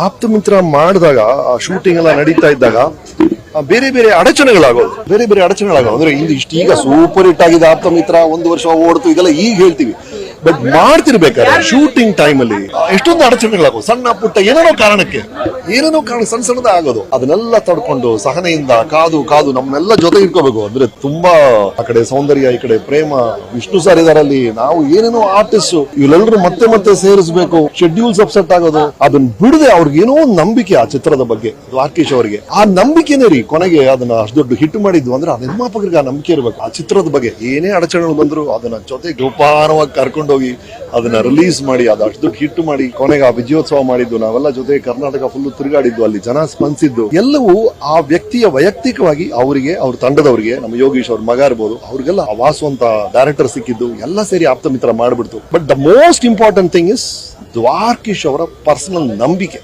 ಆಪ್ತ ಮಿತ್ರ ಮಾಡಿದಾಗ ಶೂಟಿಂಗ್ ಎಲ್ಲ ನಡೀತಾ ಇದ್ದಾಗ ಬೇರೆ ಬೇರೆ ಅಡಚಣೆಗಳಾಗೋದು ಅಂದ್ರೆ ಈಗ ಸೂಪರ್ ಹಿಟ್ ಆಗಿದೆ ಆಪ್ತ ಮಿತ್ರ, 1 ವರ್ಷ ಓಡ್ತು, ಇದೆಲ್ಲ ಈಗ ಹೇಳ್ತೀವಿ. ಬಟ್ ಮಾಡ್ತಿರ್ಬೇಕಾದ್ರೆ ಶೂಟಿಂಗ್ ಟೈಮ್ ಅಲ್ಲಿ ಎಷ್ಟೊಂದು ಅಡಚಣೆಗಳಾಗೋದು, ಸಣ್ಣ ಪುಟ್ಟ ಏನೇನೋ ಕಾರಣ ಸಣ್ಣ ಸಣ್ಣದ ಆಗೋದು. ಅದನ್ನೆಲ್ಲ ತಡ್ಕೊಂಡು ಸಹನೆಯಿಂದ ಕಾದು ನಮ್ಮನ್ನೆಲ್ಲ ಜೊತೆ ಇಟ್ಕೋಬೇಕು. ಅಂದ್ರೆ ತುಂಬಾ ಆ ಕಡೆ ಸೌಂದರ್ಯ, ಈ ಕಡೆ ಪ್ರೇಮ, ವಿಷ್ಣು ಸರ್ ಇದರಲ್ಲಿ, ನಾವು ಏನೇನೋ ಆರ್ಟಿಸ್ಟ್ ಇವರೆಲ್ಲರೂ ಮತ್ತೆ ಸೇರಿಸಬೇಕು. ಶೆಡ್ಯೂಲ್ಸ್ ಅಪ್ಸೆಟ್ ಆಗೋದು, ಅದನ್ನ ಬಿಡದೆ ಅವ್ರಿಗೇನೋ ಒಂದು ನಂಬಿಕೆ ಆ ಚಿತ್ರದ ಬಗ್ಗೆ, ದ್ವಾರಕೀಶ್ ಅವರಿಗೆ ಆ ನಂಬಿಕೆನೇ ರೀ ಕೊನೆಗೆ ಅದನ್ನ ಅಷ್ಟು ದೊಡ್ಡ ಹಿಟ್ ಮಾಡಿದ್ವು. ಅಂದ್ರೆ ಆ ನಿರ್ಮಾಪಕರಿಗೆ ಆ ನಂಬಿಕೆ ಇರಬೇಕು. ಆ ಚಿತ್ರದ ಬಗ್ಗೆ ಏನೇ ಅಡಚಣೆಗಳು ಬಂದ್ರು ಅದನ್ನ ಜೊತೆ ಜೋಪಾನವಾಗಿ ಕರ್ಕೊಂಡೋಗಿ ಅದನ್ನ ರಿಲೀಸ್ ಮಾಡಿ ಅದು ಅಷ್ಟು ದೊಡ್ಡ ಹಿಟ್ ಮಾಡಿ ಕೊನೆಗೆ ಆ ವಿಜಯೋತ್ಸವ ಮಾಡಿದ್ದು, ನಾವೆಲ್ಲ ಜೊತೆ ಕರ್ನಾಟಕ ಫುಲ್ ತಿರುಗಾಡಿದ್ದು, ಅಲ್ಲಿ ಜನ ಸ್ಪಂದಿಸಿದ್ದು ಎಲ್ಲವೂ ಆ ವ್ಯಕ್ತಿಯ ವೈಯಕ್ತಿಕವಾಗಿ ಅವರಿಗೆ, ಅವ್ರ ತಂಡದವರಿಗೆ, ನಮ್ಮ ಯೋಗೀಶ್ ಅವ್ರ ಮಗ ಇರ್ಬೋದು, ಅವ್ರಿಗೆಲ್ಲ ವಾಸು ಅಂತ ಡೈರೆಕ್ಟರ್ ಸಿಕ್ಕಿದ್ದು ಎಲ್ಲ ಸೇರಿ ಆಪ್ತ ಮಿತ್ರ ಮಾಡ್ಬಿಡ್ತು. But the most important thing is Dwarakish ಅವರ ಪರ್ಸನಲ್ ನಂಬಿಕೆ.